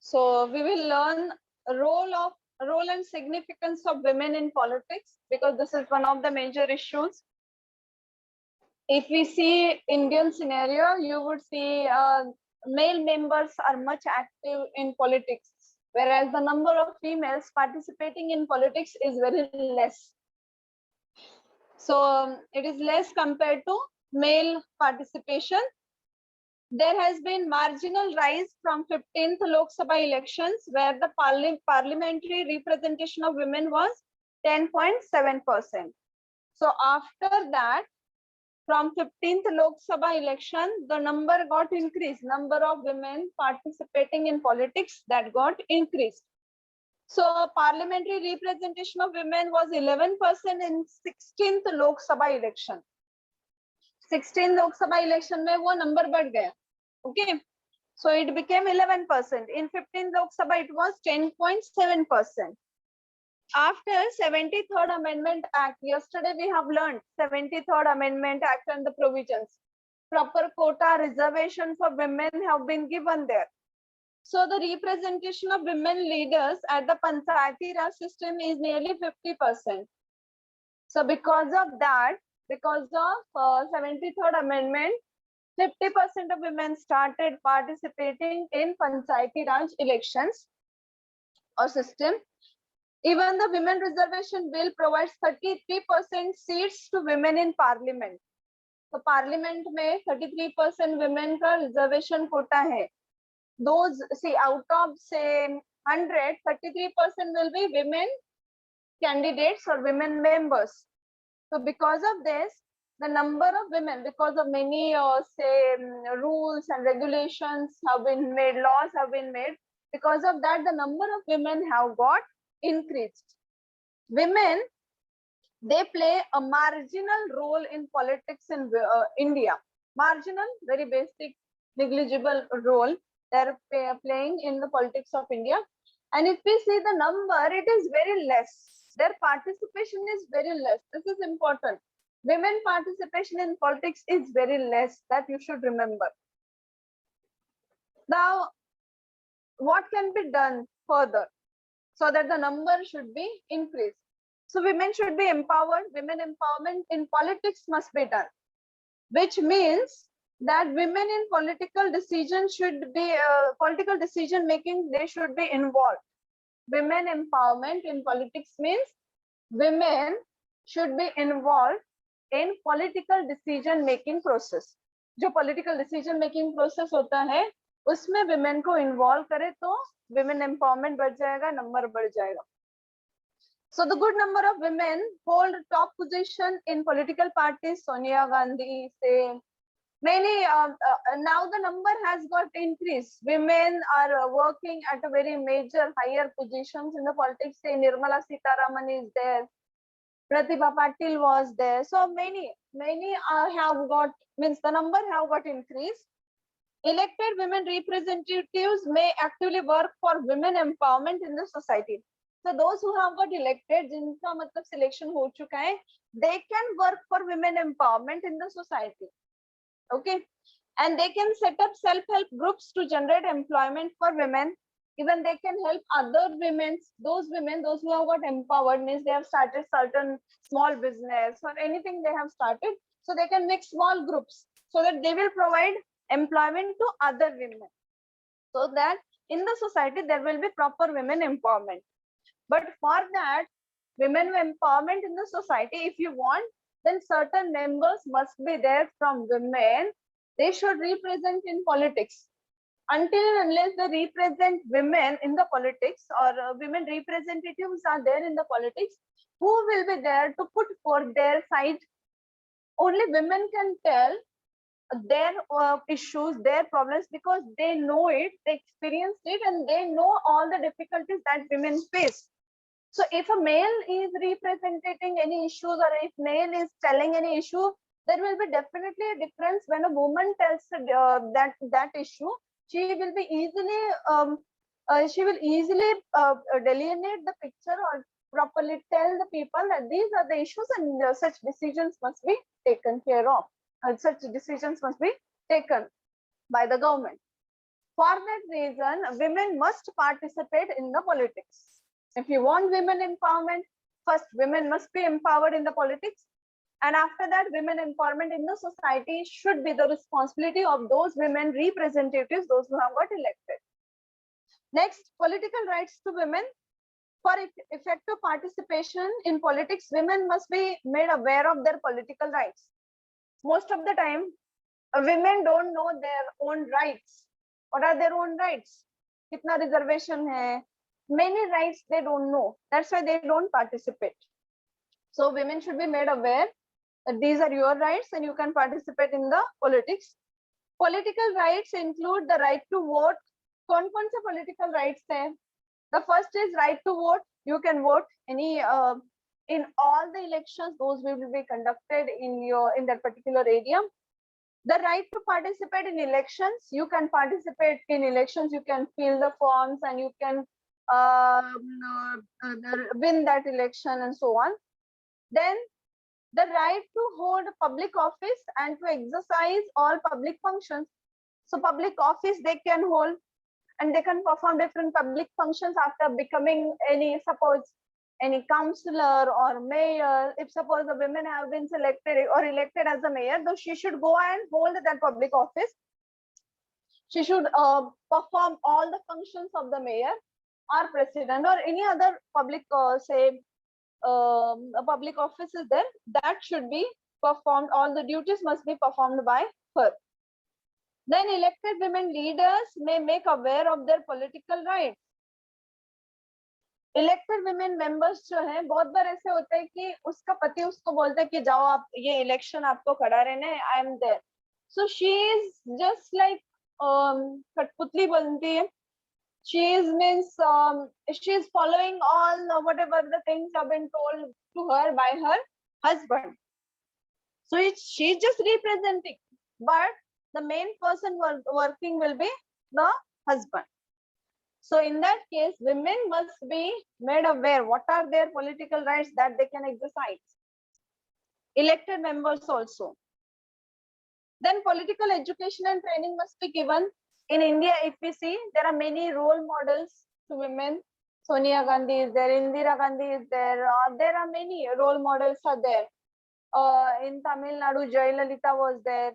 So we will learn role and significance of women in politics, because this is one of the major issues. If we see Indian scenario, you would see male members are much active in politics, whereas the number of females participating in politics is very less. So it is less compared to male participation. There has been marginal rise from 15th Lok Sabha elections, where the parliamentary representation of women was 10.7%. So after that, from 15th Lok Sabha election, the number got increased. Number of women participating in politics, that got increased. So parliamentary representation of women was 11% in 16th Lok Sabha election. 16th Lok Sabha election में वो number बढ़ गया. Okay, so it became 11%. In 15th Lok Sabha, it was 10.7%. After 73rd Amendment Act, yesterday we have learned 73rd Amendment Act and the provisions. Proper quota reservation for women have been given there. So the representation of women leaders at the Panchayati Raj system is nearly 50%. So because of that, because of 73rd Amendment, 50% of women started participating in Panchayati Raj elections or system. Even the women reservation bill provides 33% seats to women in parliament. So parliament में 33% women का reservation quota है. Those, see, out of say 100, 33% will be women candidates or women members. So because of this, the number of women, because of many rules and regulations have been made, laws have been made, because of that, the number of women have got increased. Women, they play a marginal role in politics in India. Marginal, very basic, negligible role they're playing in the politics of India. And if we see the number, it is very less. Their participation is very less. This is important. Women participation in politics is very less, that you should remember. Now, what can be done further so that the number should be increased? So women should be empowered. Women empowerment in politics must be done, which means that women in political decision should be political decision making, they should be involved. Women empowerment in politics means women should be involved in political decision making process. जो political decision making process होता है, उसमें women को involve करे तो women empowerment बढ़ जाएगा, number बढ़ जाएगा. So the good number of women hold top position in political parties. Sonia Gandhi, say many. Now the number has got increased. Women are working at a very major higher positions in the politics. Say Nirmala Sitharaman is there. Pratibha Patil was there. So many have got, means the number have got increased. Elected women representatives may actively work for women empowerment in the society. So those who have got elected, जिनका मतलब selection हो चुका है, they can work for women empowerment in the society. Okay, and they can set up self-help groups to generate employment for women. Even they can help other women, those who have got empowered, means they have started certain small business or anything they have started, so they can make small groups so that they will provide employment to other women, so that in the society there will be proper women empowerment. But for that, women empowerment in the society, if you want, then certain members must be there from women. They should represent in politics. Until and unless they represent women in the politics, or women representatives are there in the politics, who will be there to put forth their side? Only women can tell their issues, their problems, because they know it, they experienced it, and they know all the difficulties that women face. So if a male is representing any issues, or if male is telling any issue, there will be definitely a difference. When a woman tells that issue, she will be easily delineate the picture, or properly tell the people that these are the issues and such decisions must be taken care of. Such decisions must be taken by the government. For that reason, women must participate in the politics. If you want women empowerment, first women must be empowered in the politics. And after that, women empowerment in the society should be the responsibility of those women representatives, those who have got elected. Next, political rights to women. For effective participation in politics, women must be made aware of their political rights. Most of the time, women don't know their own rights. What are their own rights? Kitna reservation hai? Many rights they don't know. That's why they don't participate. So women should be made aware that these are your rights and you can participate in the politics. Political rights include the right to vote. कौन कौन से political rights हैं? The first is right to vote. You can vote any in all the elections. Those will be conducted in that particular area. The right to participate in elections. You can participate in elections. You can fill the forms and you can win that election and so on. Then the right to hold public office and to exercise all public functions. So public office they can hold and they can perform different public functions after becoming suppose any councillor or mayor. If suppose the women have been selected or elected as a mayor, though she should go and hold that public office. She should perform all the functions of the mayor or president or any other public a public office is there, that should be performed. All the duties must be performed by her. Then elected women leaders may make aware of their political rights. Elected women members जो है बहुत बार ऐसे होता है कि उसका पति उसको बोलता है कि जाओ आप ये इलेक्शन आपको खड़ा रहना है, I am there. So she is just like कठपुतली बनती है. She is following all whatever the things have been told to her by her husband. So she's just representing, but the main person working will be the husband. So in that case, women must be made aware what are their political rights that they can exercise. Elected members also. Then political education and training must be given. In India, if we see, there are many role models to women. Sonia Gandhi is there, Indira Gandhi is there. There are many role models are there. In Tamil Nadu, Jayalalitha was there.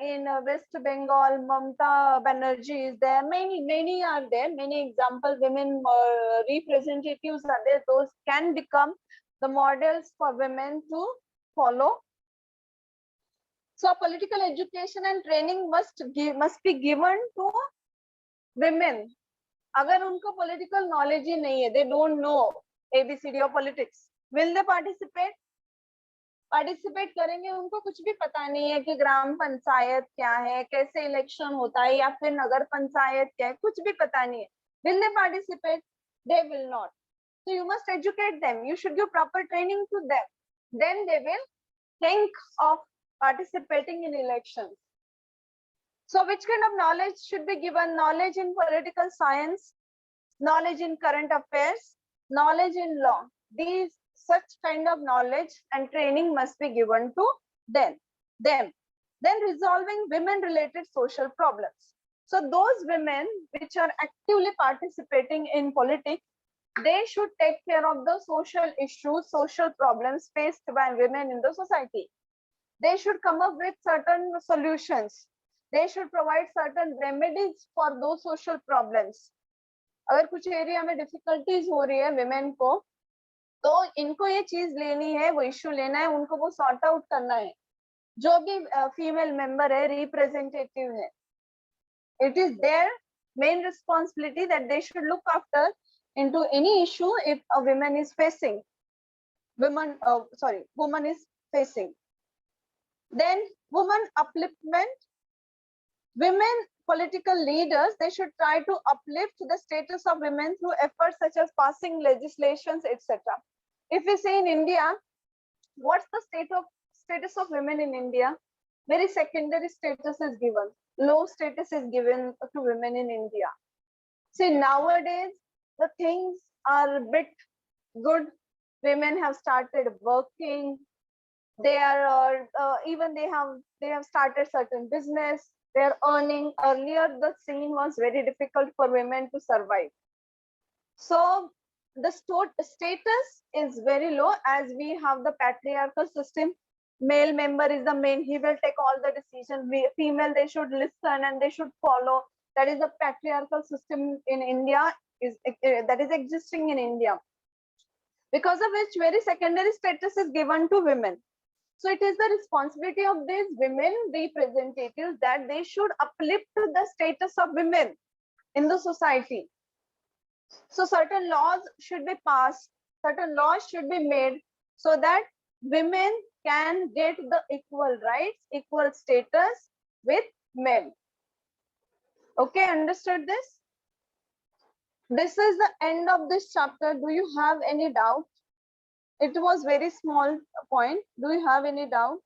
In West Bengal, Mamata Banerjee is there. Many are there. Many example women representatives are there. Those can become the models for women to follow. So political education and training must be given to women. अगर उनको political knowledge ही नहीं है, they don't know ABCD of politics, will they participate? Participate करेंगे, उनको कुछ भी पता नहीं है कि ग्राम पंचायत क्या है, कैसे इलेक्शन होता है या फिर नगर पंचायत क्या है, कुछ भी पता नहीं है. Will they participate? They will not. So you must educate them. You should give proper training to them. Then they will think of participating in elections. So which kind of knowledge should be given? Knowledge in political science, knowledge in current affairs, knowledge in law. These such kind of knowledge and training must be given to them. Then resolving women related social problems. So those women which are actively participating in politics, they should take care of the social issues, social problems faced by women in the society. They should come up with certain solutions. They should provide certain remedies for those social problems. अगर कुछ area में difficulties हो रही है women को, तो इनको ये चीज लेनी है, वो इश्यू लेना है, उनको वो सॉर्ट आउट करना है. जो भी फीमेल मेंबर है, रिप्रेजेंटेटिव है, it is their main responsibility that they should look after into any issue if a woman is facing. Woman is facing. Then woman upliftment. Women political leaders, they should try to uplift the status of women through efforts such as passing legislations, etc. If we say in India, what's the status of women in India? Very secondary status is given. Low status is given to women in India. See, nowadays the things are a bit good. Women have started working. they are even they have started certain business, they are earning. Earlier the scene was very difficult for women to survive, so the status is very low, as we have the patriarchal system. Male member is the main, he will take all the decisions. Female, they should listen and they should follow. That is the patriarchal system in India, is that is existing in India, because of which very secondary status is given to women. So it is the responsibility of these women representatives that they should uplift the status of women in the society. So certain laws should be passed, certain laws should be made, so that women can get the equal rights, equal status with men. Okay, understood this? This is the end of this chapter. Do you have any doubt? It was very small point. Do you have any doubt?